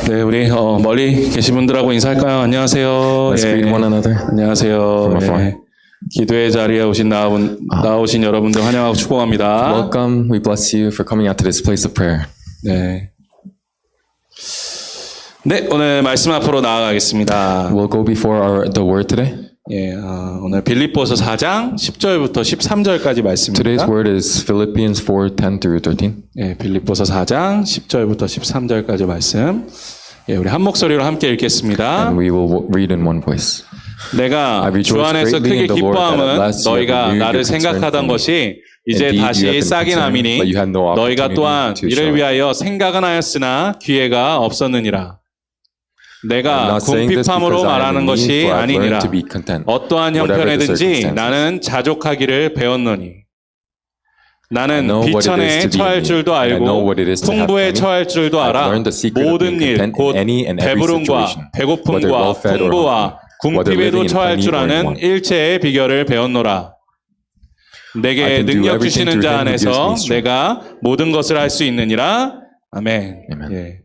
네, 우리 멀리 계신 분들하고 인사할까요? 안녕하세요. Let's greet one another. 안녕하세요. 네, 기도의 자리에 나오신 여러분들 환영하고 축복합니다. Welcome. We bless you for coming out to this place of prayer. 네. 네, 오늘 말씀 앞으로 나아가겠습니다. We'll go before the word today. 예, 오늘 빌립보서 4장 10절부터 13절까지 Today's 말씀입니다. word is Philippians 4:10 through 13. 예, 빌립보서 4장 10절부터 13절까지 말씀. 예, 우리 한 목소리로 함께 읽겠습니다. And we will read in one voice. 내가 주 안에서 크게 기뻐함은 너희가 나를 생각하던 것이 이제 다시 싹이 나미니 너희가 또한 이를 위하여 생각은 하였으나 기회가 없었느니라. 내가 궁핍함으로 말하는 것이 아니니라. 어떠한 형편에든지 나는 자족하기를 배웠노니 나는 비천에 처할 줄도 알고 풍부에 처할 줄도 알아. 모든 일, 곧 배부름과 배고픔과 풍부와 궁핍에도 처할 줄 아는 일체의 비결을 배웠노라. 내게 능력 주시는 자 안에서 내가 모든 것을 할 수 있느니라. 아멘. 예.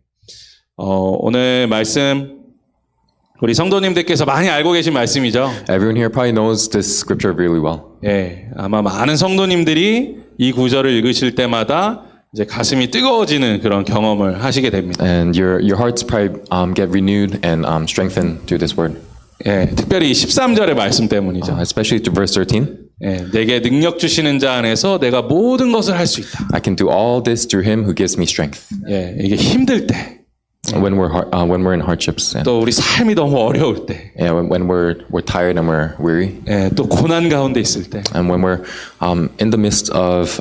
오늘 말씀 우리 성도님들께서 많이 알고 계신 말씀이죠. Everyone here probably knows this scripture really well. 예, 아마 많은 성도님들이 이 구절을 읽으실 때마다 이제 가슴이 뜨거워지는 그런 경험을 하시게 됩니다. And your hearts probably get renewed and strengthened through this word. 예, 특별히 이 13절의 말씀 때문이죠. Especially to verse 13. 예, 내게 능력 주시는 자 안에서 내가 모든 것을 할 수 있다. I can do all this through him who gives me strength. 예, 이게 힘들 때, When we're in hardships, and 또 우리 삶이 너무 어려울 때, when we're tired and we're weary, 예, 또 고난 가운데 있을 때, and when we're in the midst of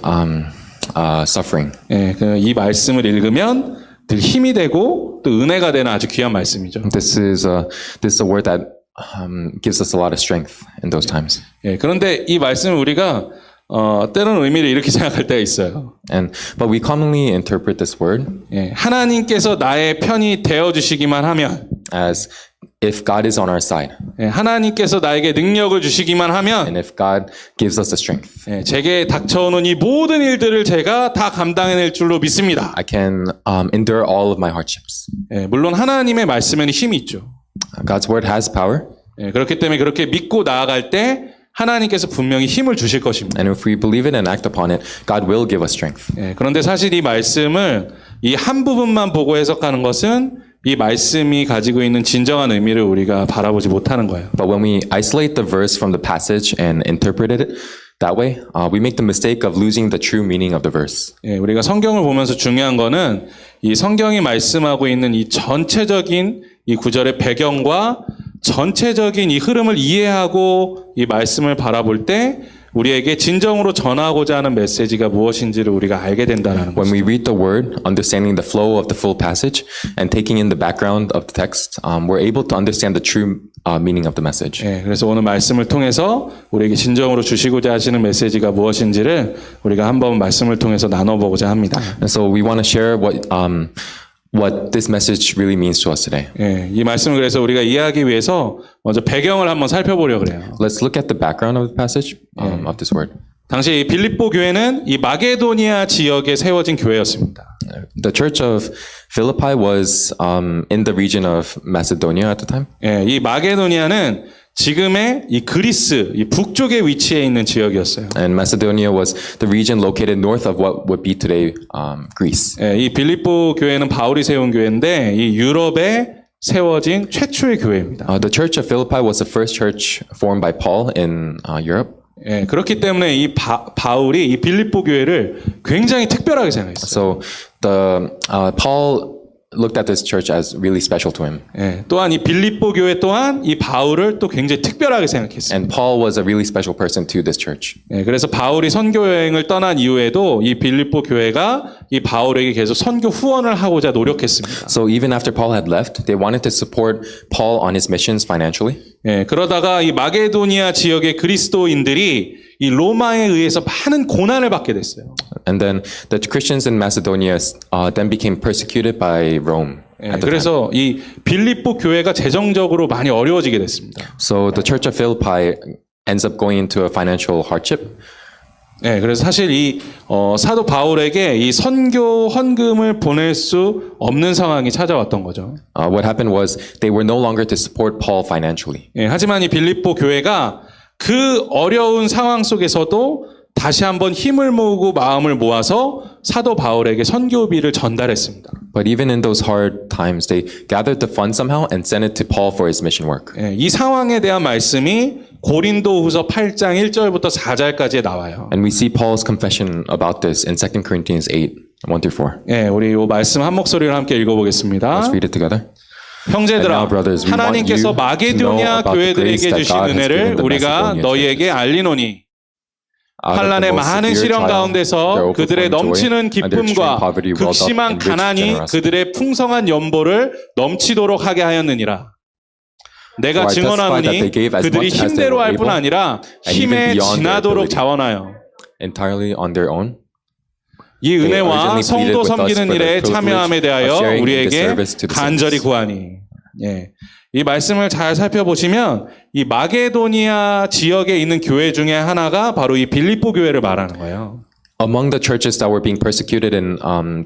suffering. 예, 이 말씀을 읽으면 늘 힘이 되고 또 은혜가 되는 아주 귀한 말씀이죠. This is a word that gives us a lot of strength in those times. 예, 그런데 이 말씀을 우리가 때로는 의미를 이렇게 생각할 때가 있어요. But we commonly interpret this word 예, 하나님께서 나의 편이 되어 주시기만 하면, as if God is on our side, 예, 하나님께서 나에게 능력을 주시기만 하면, and if God gives us the strength, 예, 제게 닥쳐오는 이 모든 일들을 제가 다 감당해낼 줄로 믿습니다. I can endure all of my hardships. 예, 물론 하나님의 말씀에는 힘이 있죠. God's word has power, 예, 그렇기 때문에 그렇게 믿고 나아갈 때 하나님께서 분명히 힘을 주실 것입니다. and if we believe it and act upon it, God will give us strength. 예, 그런데 사실 이 말씀을 이 한 부분만 보고 해석하는 것은 이 말씀이 가지고 있는 진정한 의미를 우리가 바라보지 못하는 거예요. But when we isolate the verse from the passage and interpret it that way, we make the mistake of losing the true meaning of the verse. 예, 우리가 성경을 보면서 중요한 거는 이 성경이 말씀하고 있는 이 전체적인 이 구절의 배경과 전체적인 이 흐름을 이해하고 이 말씀을 바라볼 때 우리에게 진정으로 전하고자 하는 메시지가 무엇인지를 우리가 알게 된다는 When 거죠. we read the word, understanding the flow of the full passage and taking in the background of the text, we're able to understand the true meaning of the message. 예, 그래서 오늘 말씀을 통해서 우리에게 진정으로 주시고자 하시는 메시지가 무엇인지를 우리가 한번 말씀을 통해서 나눠보고자 합니다. And so we want to share what this message really means to us today. 예, 이 말씀을 그래서 우리가 이해하기 위해서 먼저 배경을 한번 살펴보려고 그래요. Let's look at the background of the passage of this word. 당시 이 빌립보 교회는 이 마게도니아 지역에 세워진 교회였습니다. The church of Philippi was in the region of Macedonia at the time. 예, 이 마게도니아는 지금의 이 그리스 이 북쪽에 위치해 있는 지역이었어요. And Macedonia was the region located north of what would be today Greece. 예, 이 빌립보 교회는 바울이 세운 교회인데 이 유럽에 세워진 최초의 교회입니다. The church of Philippi was the first church formed by Paul in Europe. 예, 그렇기 때문에 이 바울이 이 빌립보 교회를 굉장히 특별하게 생각했어요. So Paul looked at this church as really special to him. 예, 또한 이 빌립보 교회 또한 이 바울을 또 굉장히 특별하게 생각했어요. And Paul was a really special person to this church. 예, 그래서 바울이 선교 여행을 떠난 이후에도 이 빌립보 교회가 이 바울에게 계속 선교 후원을 하고자 노력했습니다. So even after Paul had left, they wanted to support Paul on his missions financially. 예, 그러다가 이 마게도니아 지역의 그리스도인들이 이 로마에 의해서 많은 고난을 받게 됐어요. And then the Christians in Macedonia then became persecuted by Rome. 예, 그래서 이 빌립보 교회가 재정적으로 많이 어려워지게 됐습니다. So the church of Philippi ends up going into a financial hardship. 네, 그래서 사실 이 사도 바울에게 이 선교 헌금을 보낼 수 없는 상황이 찾아왔던 거죠. What happened was they were no longer to support Paul financially. 예, 하지만 이 빌립보 교회가 그 어려운 상황 속에서도 다시 한번 힘을 모으고 마음을 모아서 사도 바울에게 선교비를 전달했습니다. But even in those hard times, they gathered the funds somehow and sent it to Paul for his mission work. 예, 이 상황에 대한 말씀이 고린도후서 8장 1절부터 4절까지에 나와요. And we see Paul's confession about this in 2 Corinthians 8, 1 through 4. 예, 우리 이 말씀 한 목소리로 함께 읽어보겠습니다. Let's read it together. 형제들아, 하나님께서 마게도냐 교회들에게 주신 은혜를 우리가 너희에게 알리노니 환난의 많은 시련 가운데서 그들의 넘치는 기쁨과 극심한 가난이 그들의 풍성한 연보를 넘치도록 하게 하였느니라. 내가 증언하노니 그들이 힘대로 할 뿐 아니라 힘에 지나도록 자원하여 entirely on their own. 이 은혜와 성도 섬기는 일에 참여함에 대하여 우리에게 간절히 구하니. 예. 이 말씀을 잘 살펴보시면 이 마게도니아 지역에 있는 교회 중에 하나가 바로 이 빌립보 교회를 말하는 거예요. Among the churches that were being persecuted in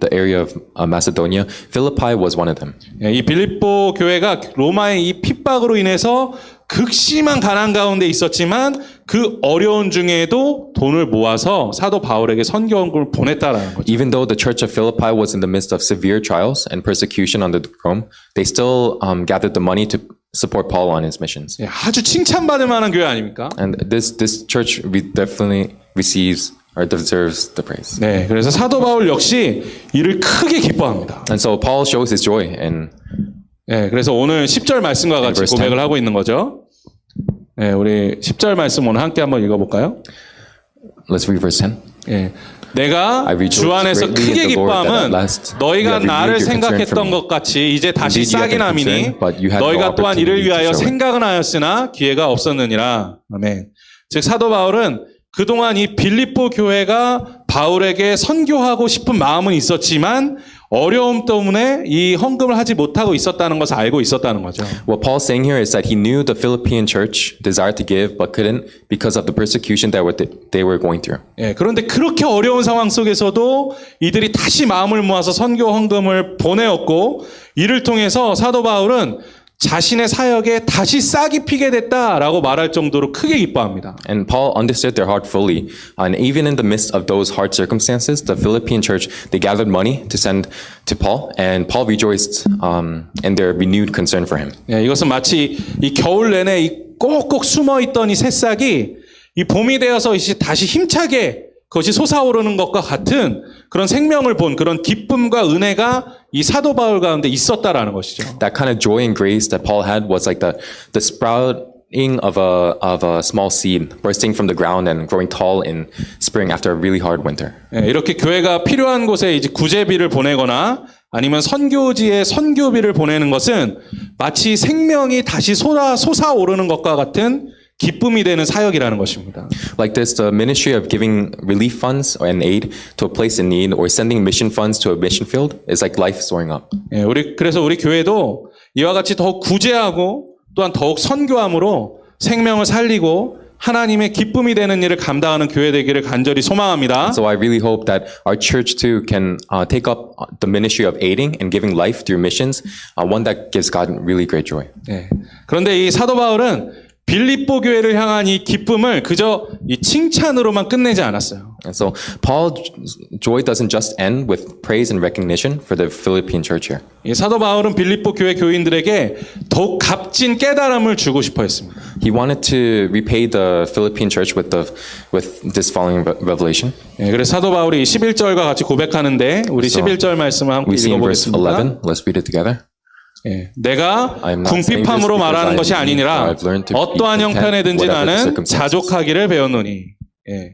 the area of Macedonia, Philippi was one of them. 예, 이 빌립보 교회가 로마의 이 핍박으로 인해서 극심한 가난 가운데 있었지만 그 어려운 중에도 돈을 모아서 사도 바울에게 선교헌금을 보냈다라는 거죠. Even though the church of Philippi was in the midst of severe trials and persecution under Rome, they still gathered the money to support Paul on his missions. 예, 아주 칭찬받을 만한 교회 아닙니까? And this church definitely receives or deserves the praise. 네, 그래서 사도 바울 역시 이를 크게 기뻐합니다. And so Paul shows his joy in. 네, 그래서 오늘 10절 말씀과 같이 고백을 하고 있는 거죠. 네, 우리 10절 말씀 오늘 함께 한번 읽어볼까요? Let's read verse 10. 네, 내가 주 안에서 크게 기뻐함은 너희가 나를 생각했던 것 같이 이제 다시 싹이 남이니 너희가 또한 이를 위하여 생각은 하였으나 기회가 없었느니라. 아멘. 즉 사도 바울은 그동안 이 빌립보 교회가 바울에게 선교하고 싶은 마음은 있었지만 어려움 때문에 이 헌금을 하지 못하고 있었다는 것을 알고 있었다는 거죠. What Paul's saying here is that he knew the Philippian church desired to give but couldn't because of the persecution that they were going through. 예, 그런데 그렇게 어려운 상황 속에서도 이들이 다시 마음을 모아서 선교 헌금을 보내었고 이를 통해서 사도 바울은 자신의 사역에 다시 싹이 피게 됐다라고 말할 정도로 크게 기뻐합니다. And Paul understood their heart fully. And even in the midst of those hard circumstances, the Philippian church, they gathered money to send to Paul. And Paul rejoiced in their renewed concern for him. 예, 이것은 마치 이 겨울 내내 이 꼭꼭 숨어있던 이 새싹이 이 봄이 되어서 이제 다시 힘차게 그것이 솟아오르는 것과 같은 그런 생명을 본 그런 기쁨과 은혜가 이 사도 바울 가운데 있었다라는 것이죠. That kind of joy and grace that Paul had was like the sprouting of a small seed bursting from the ground and growing tall in spring after a really hard winter. 예, 이렇게 교회가 필요한 곳에 이제 구제비를 보내거나 아니면 선교지에 선교비를 보내는 것은 마치 생명이 다시 솟아오르는 것과 같은 기쁨이 되는 사역이라는 것입니다. Like this, the ministry of giving relief funds and aid to a place in need or sending mission funds to a mission field is like life soaring up. 예, 그래서 우리 교회도 이와 같이 더욱 구제하고 또한 더욱 선교함으로 생명을 살리고 하나님의 기쁨이 되는 일을 감당하는 교회 되기를 간절히 소망합니다. So I really hope that our church too can take up the ministry of aiding and giving life through missions, one that gives God really great joy. 예, 그런데 이 사도 바울은 빌립보 교회를 향한 이 기쁨을 그저 이 칭찬으로만 끝내지 않았어요. And so Paul's joy doesn't just end with praise and recognition for the Philippian church here. 이 사도 바울은 빌립보 교회 교인들에게 더욱 값진 깨달음을 주고 싶어 했습니다. He wanted to repay the Philippian church with this following revelation. 예, 그래서 사도 바울이 11절과 같이 고백하는데 우리 11절 말씀을 함께 읽어보겠습니다. 11. Let's read it together. 예, 내가 궁핍함으로 말하는 것이 아니니라 어떠한 형편에든지 나는 자족하기를 배웠노니. 예.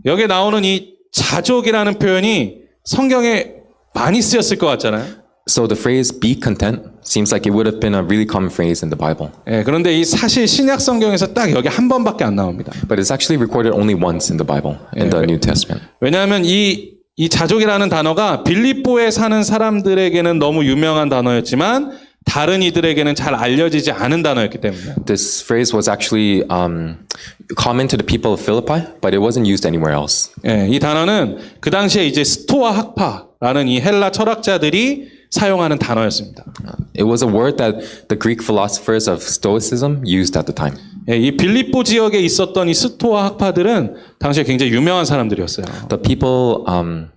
여기에 나오는 이 자족이라는 표현이 성경에 많이 쓰였을 것 같잖아요. So the phrase "be content" seems like it would have been a really common phrase in the Bible. 예, 그런데 이 사실 신약 성경에서 딱 여기 한 번밖에 안 나옵니다. But it's actually recorded only once in the Bible, in the New Testament. 왜냐하면 이 자족이라는 단어가 빌립보에 사는 사람들에게는 너무 유명한 단어였지만 다른 이들에게는 잘 알려지지 않은 단어였기 때문에. This phrase was actually common to the people of Philippi, but it wasn't used anywhere else. 예, 이 단어는 그 당시에 이제 스토아 학파라는 이 헬라 철학자들이 사용하는 단어였습니다. It was a word that the Greek philosophers of Stoicism used at the time. 예, 이 빌립보 지역에 있었던 이 스토아 학파들은 당시에 굉장히 유명한 사람들이었어요. The people,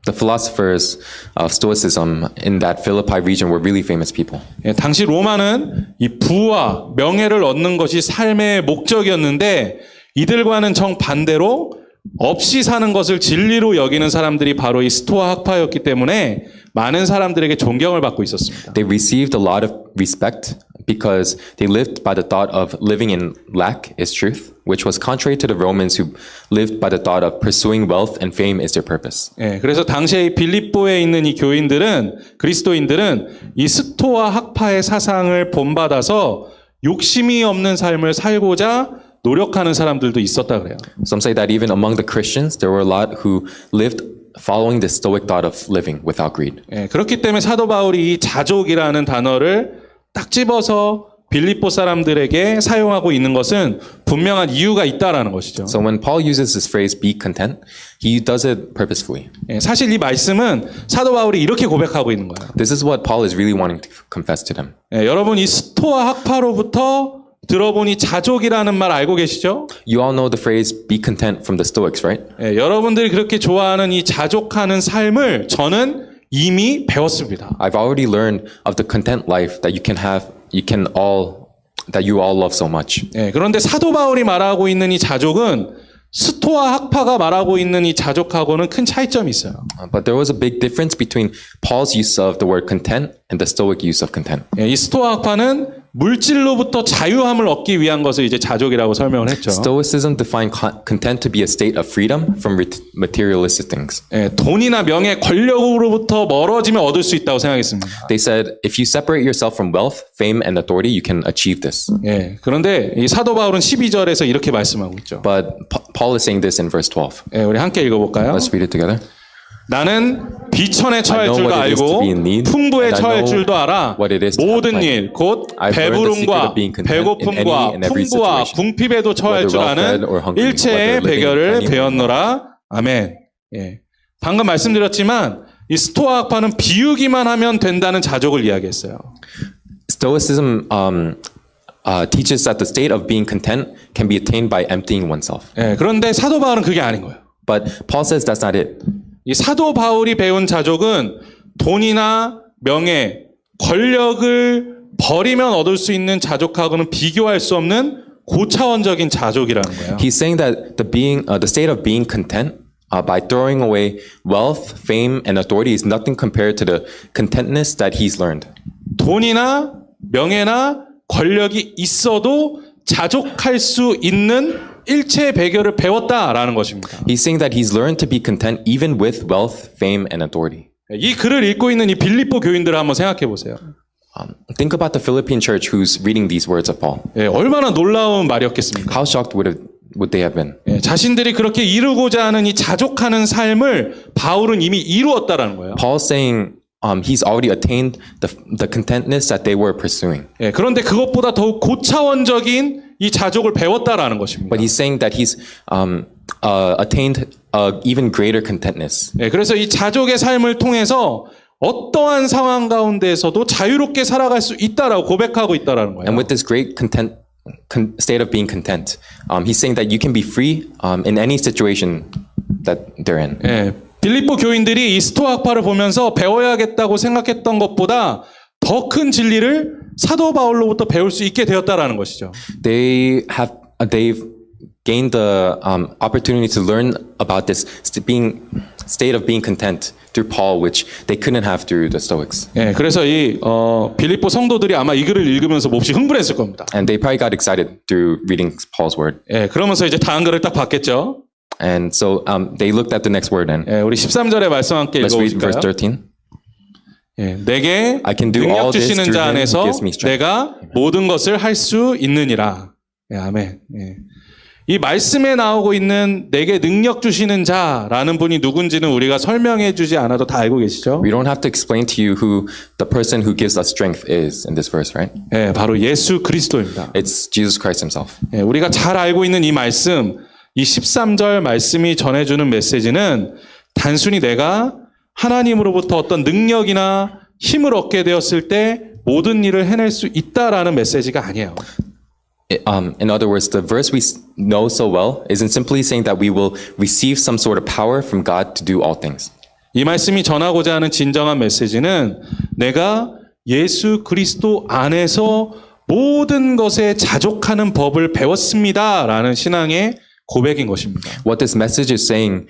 the philosophers of Stoicism in that Philippi region were really famous people. 예, 당시 로마는 이 부와 명예를 얻는 것이 삶의 목적이었는데 이들과는 정반대로 없이 사는 것을 진리로 여기는 사람들이 바로 이 스토아 학파였기 때문에 많은 사람들에게 존경을 받고 있었습니다. They received a lot of respect because they lived by the thought of living in lack is truth, which was contrary to the Romans who lived by the thought of pursuing wealth and fame is their purpose. 예, 그래서 당시에 이 빌립보에 있는 이 교인들은 그리스도인들은 이 스토아 학파의 사상을 본받아서 욕심이 없는 삶을 살고자 노력하는 사람들도 있었다 그래요. Some say that even among the Christians, there were a lot who lived following the Stoic thought of living without greed. 예, 그렇기 때문에 사도 바울이 이 자족이라는 단어를 딱 집어서 빌립보 사람들에게 사용하고 있는 것은 분명한 이유가 있다라는 것이죠. So when Paul uses this phrase, be content, he does it purposefully. 예, 사실 이 말씀은 사도 바울이 이렇게 고백하고 있는 거예요. This is what Paul is really wanting to confess to them. 예, 여러분 이 스토아 학파로부터 들어보니 자족이라는 말 알고 계시죠? You all know the phrase, be content from the Stoics, right? 예, 여러분들이 그렇게 좋아하는 이 자족하는 삶을 저는 이미 배웠습니다. I've already learned of the content life that you all love so much. 예, 그런데 사도 바울이 말하고 있는 이 자족은 스토아 학파가 말하고 있는 이 자족하고는 큰 차이점이 있어요. But there was a big difference between Paul's use of the word content and the Stoic use of content. 예, 이 스토아 학파는 물질로부터 자유함을 얻기 위한 것을 이제 자족이라고 설명을 했죠. Stoicism defined content to be a state of freedom from materialistic things. 예, 돈이나 명예, 권력으로부터 멀어지면 얻을 수 있다고 생각했습니다. They said, if you separate yourself from wealth, fame, and authority, you can achieve this. 예, 그런데 이 사도 바울은 12절에서 이렇게 말씀하고 있죠. But Paul is saying this in verse 12. 예, 우리 함께 읽어볼까요? Let's read it together. 나는 비천에 처할 줄도 알고 풍부에 처할 줄도 알아. 모든 일, 곧 배부름과 배고픔과 풍부와 궁핍에도 처할 줄 아는 일체의 배결을 배웠노라. 아멘. 예. 방금 말씀드렸지만 이 스토아 학파는 비우기만 하면 된다는 자족을 이야기했어요. Stoicism teaches that the state of being content can be attained by emptying oneself. 예, 그런데 사도 바울은 그게 아닌 거예요. But Paul says that's not it. 이 사도 바울이 배운 자족은 돈이나 명예, 권력을 버리면 얻을 수 있는 자족하고는 비교할 수 없는 고차원적인 자족이라는 거예요. He's saying that the state of being content by throwing away wealth, fame, and authority is nothing compared to the contentness that he's learned. 돈이나 명예나 권력이 있어도 자족할 수 있는 일체의 배결을 배웠다라는 것입니다. He's saying that he's learned to be content even with wealth, fame, and authority. 이 글을 읽고 있는 이 빌립보 교인들을 한번 생각해 보세요. Think about the Philippine church who's reading these words of Paul. 예, 얼마나 놀라운 말이었겠습니까? How shocked would they have been? 예, 자신들이 그렇게 이루고자 하는 이 자족하는 삶을 바울은 이미 이루었다라는 거예요. Paul's saying he's already attained the contentness that they were pursuing. 예, 그런데 그것보다 더욱 고차원적인 이 자족을 배웠다라는 것입니다. But he's saying that he's attained even greater contentness. 예, 그래서 이 자족의 삶을 통해서 어떠한 상황 가운데에서도 자유롭게 살아갈 수 있다라고 고백하고 있다라는 거예요. And with this great state of being content, he's saying that you can be free in any situation that they're in. 예, 빌립보 교인들이 이 스토아 학파를 보면서 배워야겠다고 생각했던 것보다 더 큰 진리를 사도 바울로부터 배울 수 있게 되었다라는 것이죠. They've gained the opportunity to learn about this state of being content through Paul, which they couldn't have through the Stoics. 예, 그래서 이 빌립보 성도들이 아마 이 글을 읽으면서 몹시 흥분했을 겁니다. And they probably got excited through reading Paul's word. 예, 그러면서 이제 다음 글을 딱 봤겠죠. And so they looked at the next word and 예, 우리 13절의 말씀 함께 let's read verse 읽어보실까요? 13. 예, 내게 I can do 능력 all this 주시는 through 자 him who 안에서 gives me strength. 내가 모든 것을 할 수 있느니라. 예, 아멘. 예. 이 말씀에 나오고 있는 내게 능력 주시는 자라는 분이 누군지는 우리가 설명해 주지 않아도 다 알고 계시죠? We don't have to explain to you who the person who gives us strength is in this verse, right? 예, 바로 예수 그리스도입니다. It's Jesus Christ himself. 예, 우리가 잘 알고 있는 이 말씀, 이 13절 말씀이 전해주는 메시지는 단순히 내가 하나님으로부터 어떤 능력이나 힘을 얻게 되었을 때 모든 일을 해낼 수 있다라는 메시지가 아니에요. In other words, the verse we know so well isn't simply saying that we will receive some sort of power from God to do all things. 이 말씀이 전하고자 하는 진정한 메시지는 내가 예수 그리스도 안에서 모든 것에 자족하는 법을 배웠습니다라는 신앙의 고백인 것입니다. What this message is saying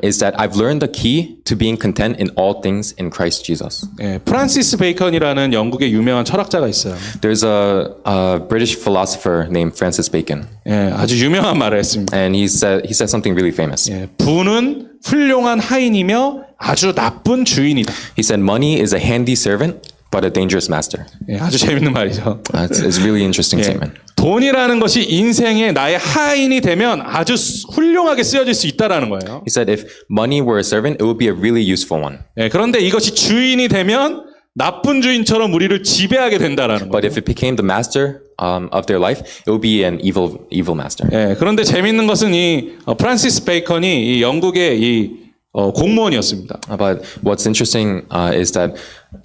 is that I've learned the key to being content in all things in Christ Jesus. 예, 프란시스 베이컨이라는 영국의 유명한 철학자가 있어요. There's a British philosopher named Francis Bacon, 예, 아주 유명한 말을 했습니다. and he said something really famous. 예, 부는 훌륭한 하인이며 아주 나쁜 주인이다. He said, "Money is a handy servant, but a dangerous master." 예, 아주 재밌는 말이죠. It's a really interesting 예, statement. 돈이라는 것이 인생의 나의 하인이 되면 아주 훌륭하게 쓰여질 수 있다라는 거예요. He said, "If money were a servant, it would be a really useful one. 예, 그런데 이것이 주인이 되면 나쁜 주인처럼 우리를 지배하게 된다라는 But 거예요. if it became the master of their life, it would be an evil master." 예, 그런데 재밌는 것은 이 프란시스 베이컨이 이 영국의 이 공무원이었습니다. But what's interesting is that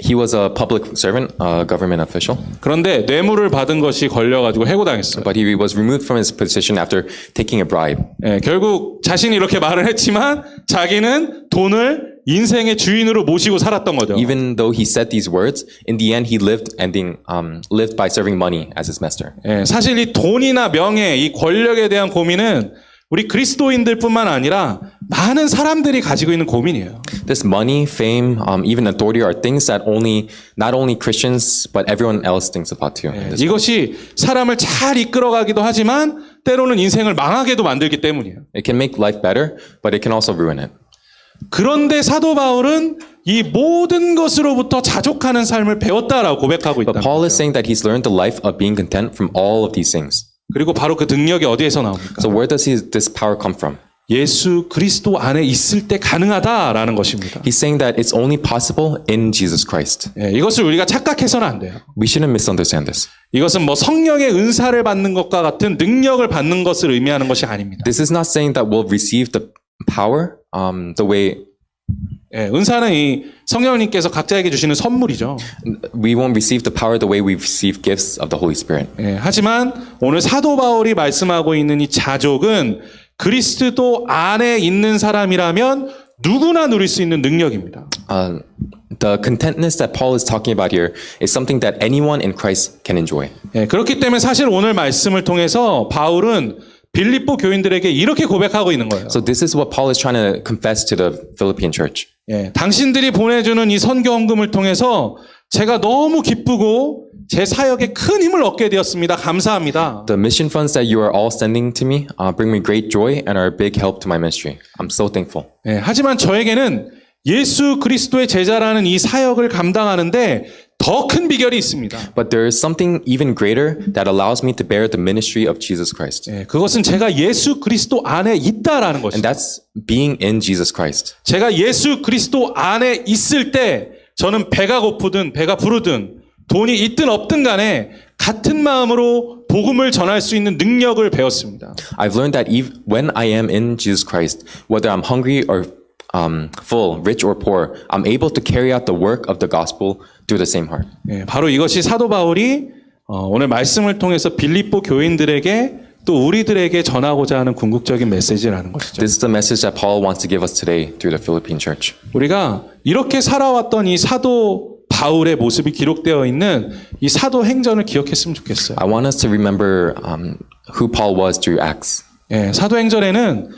he was a public servant, a government official, 그런데 뇌물을 받은 것이 걸려가지고 해고당했어요. but he was removed from his position after taking a bribe. 예, 결국 자신이 이렇게 말을 했지만 자기는 돈을 인생의 주인으로 모시고 살았던 거죠. Even though he said these words, in the end he lived by serving money as his master. 예, 사실 이 돈이나 명예, 이 권력에 대한 고민은 우리 그리스도인들뿐만 아니라 많은 사람들이 가지고 있는 고민이에요. This money, fame, even authority are things that not only Christians but everyone else thinks about too. in this world. 이것이 사람을 잘 이끌어가기도 하지만 때로는 인생을 망하게도 만들기 때문이에요. It can make life better, but it can also ruin it. 그런데 사도 바울은 이 모든 것으로부터 자족하는 삶을 배웠다라고 고백하고 있다. But Paul is saying that he's learned the life of being content from all of these things. 그리고 바로 그 능력이 어디에서 나옵니까? So where does this power come from? 예수 그리스도 안에 있을 때 가능하다라는 것입니다. He's saying that it's only possible in Jesus Christ. 예, 이것을 우리가 착각해서는 안 돼요. We shouldn't misunderstand this. 이것은 뭐 성령의 은사를 받는 것과 같은 능력을 받는 것을 의미하는 것이 아닙니다. This is not saying that we'll receive the power the way 예, 은사는 이 성령님께서 각자에게 주시는 선물이죠. we won't receive the power the way we receive gifts of the Holy Spirit. 예, 하지만 오늘 사도 바울이 말씀하고 있는 이 자족은 그리스도 안에 있는 사람이라면 누구나 누릴 수 있는 능력입니다. The contentness that Paul is talking about here is something that anyone in Christ can enjoy. 예, 그렇기 때문에 사실 오늘 말씀을 통해서 바울은 빌립보 교인들에게 이렇게 고백하고 있는 거예요. So this is what Paul is trying to confess to the Philippian church. 예, 당신들이 보내주는 이 선교 헌금을 통해서 제가 너무 기쁘고 제 사역에 큰 힘을 얻게 되었습니다. 감사합니다. The mission funds that you are all sending to me bring me great joy and are a big help to my ministry. I'm so thankful. 예, 하지만 저에게는 예수 그리스도의 제자라는 이 사역을 감당하는데 더 큰 비결이 있습니다. But there is something even greater that allows me to bear the ministry of Jesus Christ. 예, 그것은 제가 예수 그리스도 안에 있다라는 And 것입니다. that's being in Jesus Christ. 제가 예수 그리스도 안에 있을 때 저는 배가 고프든 배가 부르든 돈이 있든 없든 간에 같은 마음으로 복음을 전할 수 있는 능력을 배웠습니다. I've learned that even when I am in Jesus Christ, whether I'm hungry or full, rich or poor, I'm able to carry out the work of the gospel through the same heart. 예, 바로 이것이 사도 바울이 오늘 말씀을 통해서 빌립보 교인들에게 또 우리들에게 전하고자 하는 궁극적인 메시지라는 것이죠. This is the message that Paul wants to give us today through the Philippine church. 우리가 이렇게 살아왔던 이 사도 바울의 모습이 기록되어 있는 이 사도 행전을 기억했으면 좋겠어요. I want us to remember who Paul was through Acts. 예, 사도 행전에는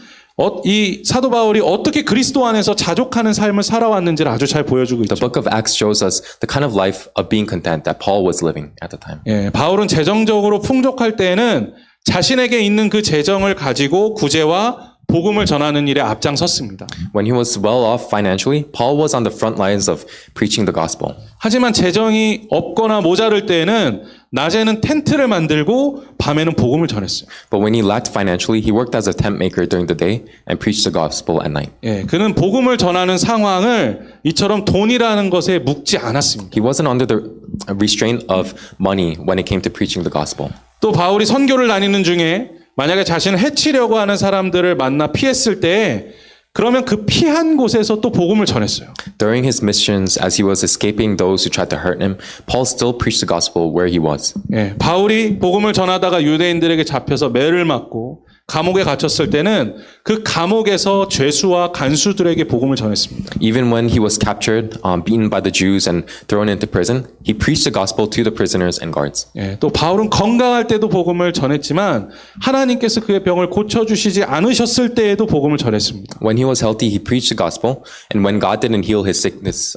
이 사도 바울이 어떻게 그리스도 안에서 자족하는 삶을 살아왔는지를 아주 잘 보여주고 있죠. The book of Acts shows us the kind of life of being content that Paul was living at the time. 예, 바울은 재정적으로 풍족할 때에는 자신에게 있는 그 재정을 가지고 구제와 복음을 전하는 일에 앞장섰습니다. When he was well off financially, Paul was on the front lines of preaching the gospel. 하지만 재정이 없거나 모자랄 때에는 낮에는 텐트를 만들고 밤에는 복음을 전했어요. But when he lacked financially, he worked as a tent maker during the day and preached the gospel at night. 예, 그는 복음을 전하는 상황을 이처럼 돈이라는 것에 묶지 않았습니다. He wasn't under the restraint of money when it came to preaching the gospel. 또 바울이 선교를 다니는 중에 만약에 자신을 해치려고 하는 사람들을 만나 피했을 때 그러면 그 피한 곳에서 또 복음을 전했어요. During his missions, as he was escaping those who tried to hurt him, Paul still preached the gospel where he was. 예, 바울이 복음을 전하다가 유대인들에게 잡혀서 매를 맞고 감옥에 갇혔을 때는 그 감옥에서 죄수와 간수들에게 복음을 전했습니다. Even when he was captured, beaten by the Jews and thrown into prison, he preached the gospel to the prisoners and guards. 예, 또 바울은 건강할 때도 복음을 전했지만 하나님께서 그의 병을 고쳐주시지 않으셨을 때에도 복음을 전했습니다. When he was healthy, he preached the gospel, and when God didn't heal his sickness,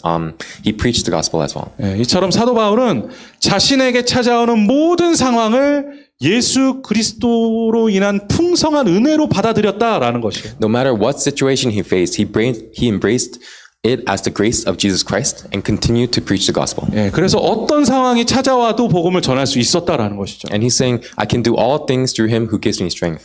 he preached the gospel as well. 예, 이처럼 사도 바울은 자신에게 찾아오는 모든 상황을 예수 그리스도로 인한 풍성한 은혜로 받아들였다라는 것이에요. No matter what situation he faced, he embraced it as the grace of Jesus Christ and continued to preach the gospel. 예, 그래서 어떤 상황이 찾아와도 복음을 전할 수 있었다라는 것이죠. And he's saying, I can do all things through him who gives me strength.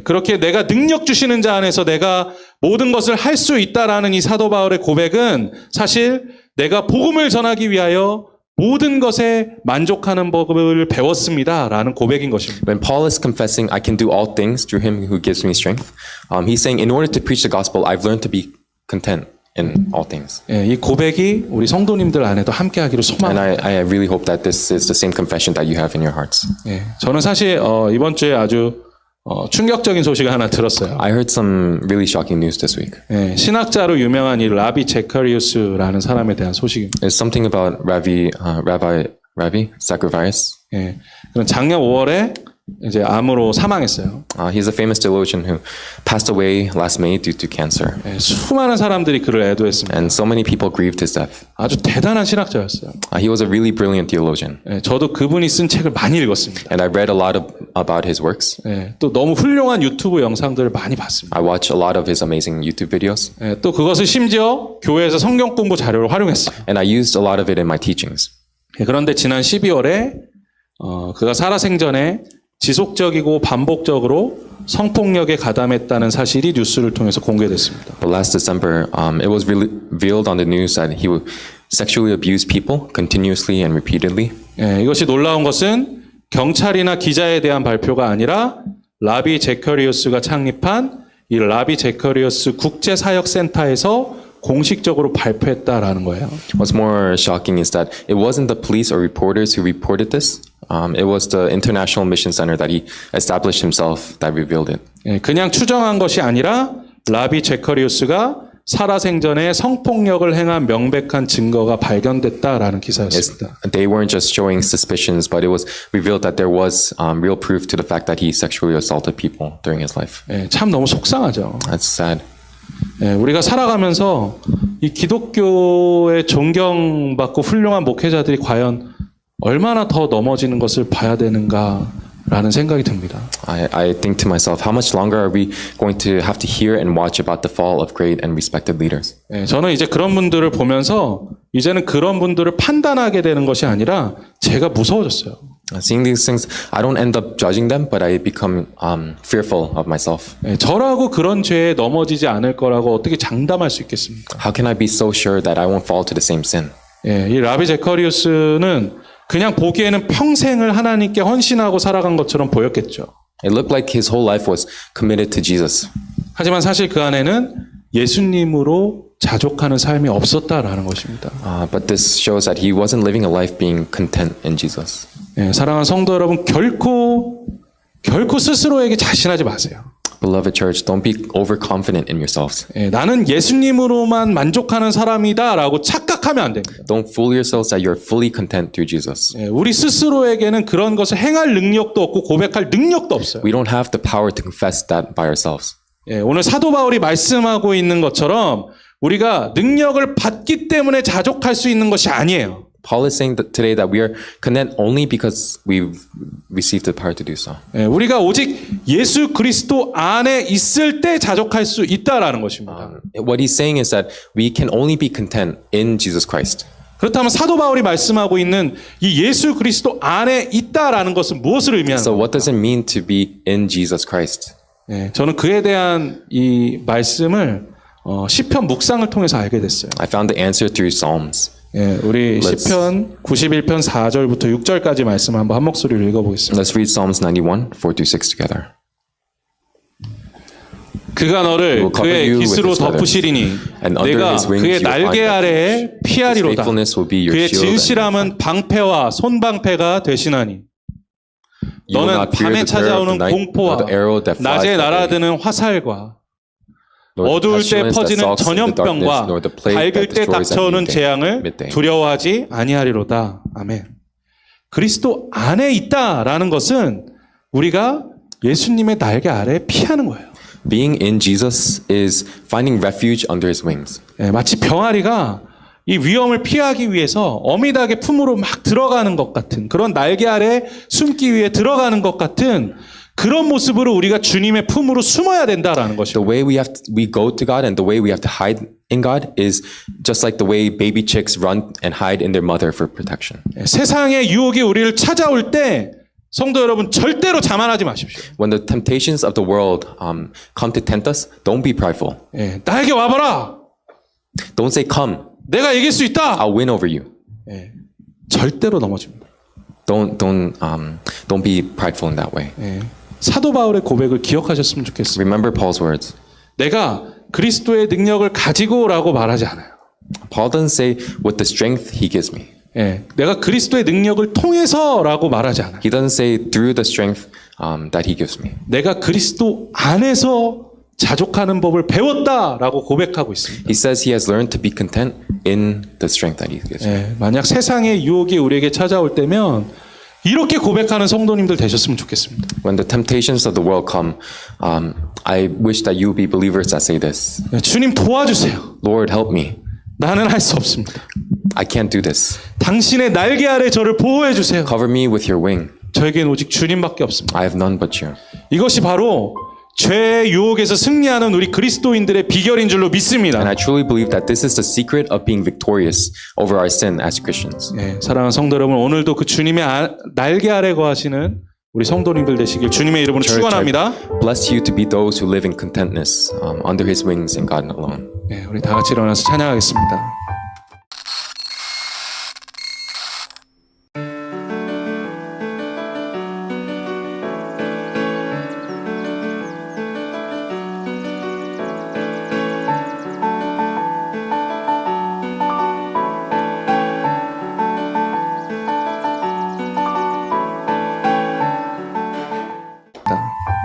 그렇게 내가 능력 주시는 자 안에서 내가 모든 것을 할 수 있다라는 이 사도 바울의 고백은 사실 내가 복음을 전하기 위하여 모든 것에 만족하는 법을 배웠습니다라는 고백인 것입니다. When Paul is confessing, I can do all things through him who gives me strength, he's saying, in order to preach the gospel, I've learned to be content in all things. 예, 이 고백이 우리 성도님들 안에도 함께하기를 And 소망합니다. I really hope that this is the same confession that you have in your hearts. 예, 저는 사실 이번 주에 아주 충격적인 소식을 하나 들었어요. I heard some really shocking news this week. 예, 신학자로 유명한 이 라비 제카리우스라는 사람에 대한 소식입니다. There's something about Rabbi Zacharias. 예, 그는 작년 5월에 이제 암으로 사망했어요. He's a famous theologian who passed away last May due to cancer. 예, 수많은 사람들이 그를 애도했습니다. And so many people grieved his death. 아주 대단한 신학자였어요. He was a really brilliant theologian. 예, 저도 그분이 쓴 책을 많이 읽었습니다. And I read a lot about his works. 예, 또 너무 훌륭한 유튜브 영상들을 많이 봤습니다. I watched a lot of his amazing YouTube videos. 예, 또 그것을 심지어 교회에서 성경 공부 자료로 활용했어요. And I used a lot of it in my teachings. 예, 그런데 지난 12월에 그가 살아생전에 지속적이고 반복적으로 성폭력에 가담했다는 사실이 뉴스를 통해서 공개됐습니다. But last December, it was revealed on the news that he would sexually abuse people continuously and repeatedly. 예, 이것이 놀라운 것은 경찰이나 기자에 대한 발표가 아니라 라비 제커리우스가 창립한 이 라비 제커리우스 국제사역센터에서 공식적으로 발표했다라는 거예요. What's more shocking is that it wasn't the police or reporters who reported this. It was the International Mission Center that he established himself that revealed it. 예, 그냥 추정한 것이 아니라 라비 제커리우스가 살아생전에 성폭력을 행한 명백한 증거가 발견됐다라는 기사였습니다. They weren't just showing suspicions, but it was revealed that there was real proof to the fact that he sexually assaulted people during his life. 예, 참 너무 속상하죠. That's sad. 예, 우리가 살아가면서 이 기독교에 존경받고 훌륭한 목회자들이 과연 얼마나 더 넘어지는 것을 봐야 되는가라는 생각이 듭니다. I think to myself, how much longer are we going to have to hear and watch about the fall of great and respected leaders? 예, 저는 이제 그런 분들을 보면서 이제는 그런 분들을 판단하게 되는 것이 아니라 제가 무서워졌어요. Seeing these things, I don't end up judging them, but I become fearful of myself. 예, 저라고 그런 죄에 넘어지지 않을 거라고 어떻게 장담할 수 있겠습니까? How can I be so sure that I won't fall to the same sin? 예, 이 라비 제커리우스는 그냥 보기에는 평생을 하나님께 헌신하고 살아간 것처럼 보였겠죠. It looked like his whole life was committed to Jesus. 하지만 사실 그 안에는 예수님으로 자족하는 삶이 없었다라는 것입니다. But this shows that he wasn't living a life being content in Jesus. 예, 사랑하는 성도 여러분, 결코 스스로에게 자신하지 마세요. Beloved church, don't be overconfident in yourselves. 예, 나는 예수님으로만 만족하는 사람이다라고 착각하면 안 됩니다. Don't fool yourselves that you're fully content through Jesus. 예, 우리 스스로에게는 그런 것을 행할 능력도 없고 고백할 능력도 없어요. We don't have the power to confess that by ourselves. 예, 오늘 사도 바울이 말씀하고 있는 것처럼 우리가 능력을 받기 때문에 자족할 수 있는 것이 아니에요. Paul is saying that today that we are content only because we've received the power to do so. 예, 우리가 오직 예수 그리스도 안에 있을 때 자족할 수 있다라는 것입니다. What he's saying is that we can only be content in Jesus Christ. 그렇다면 사도 바울이 말씀하고 있는 이 예수 그리스도 안에 있다라는 것은 무엇을 의미하는 So 겁니까? what does it mean to be in Jesus Christ? 네, 저는 그에 대한 이 말씀을 시편 묵상을 통해서 알게 됐어요. I found the answer through Psalms. 예, 우리 시편 91편 4절부터 6절까지 말씀 한번 한 목소리로 읽어보겠습니다. Let's read Psalms 91, 4-6 together. 그가 너를 그의 깃으로 덮으시리니 내가 그의 날개 아래에 피하리로다. 그의 진실함은 방패와 손방패가 되시나니 너는 밤에 찾아오는 공포와 낮에 날아드는 화살과 어두울 때 퍼지는 전염병과 밝을 때 닥쳐오는 재앙을 두려워하지 아니하리로다. 아멘. 그리스도 안에 있다라는 것은 우리가 예수님의 날개 아래에 피하는 거예요. Being in Jesus is finding refuge under his wings. 네, 마치 병아리가 이 위험을 피하기 위해서 어미닭의 품으로 막 들어가는 것 같은 그런 날개 아래 숨기 위해 들어가는 것 같은 그런 모습으로 우리가 주님의 품으로 숨어야 된다라는 것이죠. The way we go to God and the way we have to hide in God is just like the way baby chicks run and hide in their mother for protection. 네, 세상의 유혹이 우리를 찾아올 때 성도 여러분 절대로 자만하지 마십시오. When the temptations of the world come to tempt us, don't be prideful. 예, 나에게 와봐라. Don't say come. 내가 이길 수 있다. I'll win over you. 예, 절대로 넘어집니다. Don't be prideful in that way. 예, 사도 바울의 고백을 기억하셨으면 좋겠어요. Remember Paul's words. 내가 그리스도의 능력을 가지고라고 말하지 않아요. Paul doesn't say with the strength he gives me. 예, 내가 그리스도의 능력을 통해서라고 말하지 않아요. He doesn't say through the strength that he gives me. 내가 그리스도 안에서 자족하는 법을 배웠다라고 고백하고 있습니다. He says he has learned to be content in the strength that he gives me. 예, 만약 세상의 유혹이 우리에게 찾아올 때면 이렇게 고백하는 성도님들 되셨으면 좋겠습니다. When the temptations of the world come, I wish that you be believers that say this. 예, 주님 도와주세요. Lord, help me. 나는 할 수 없습니다. I can't do this. 당신의 날개 아래 저를 보호해 주세요. Cover me with your wing. 저에겐 오직 주님밖에 없습니다. I have none but you. 이것이 바로 죄의 유혹에서 승리하는 우리 그리스도인들의 비결인 줄로 믿습니다. And I truly believe that this is the secret of being victorious over our sin as Christians. 예, 사랑하는 성도 여러분, 오늘도 그 주님의 날개 아래 거하시는 우리 성도님들 되시길 주님의 이름으로 축원합니다. Bless you to be those who live in contentness under His wings in God alone. 예, 우리 다 같이 일어나서 찬양하겠습니다.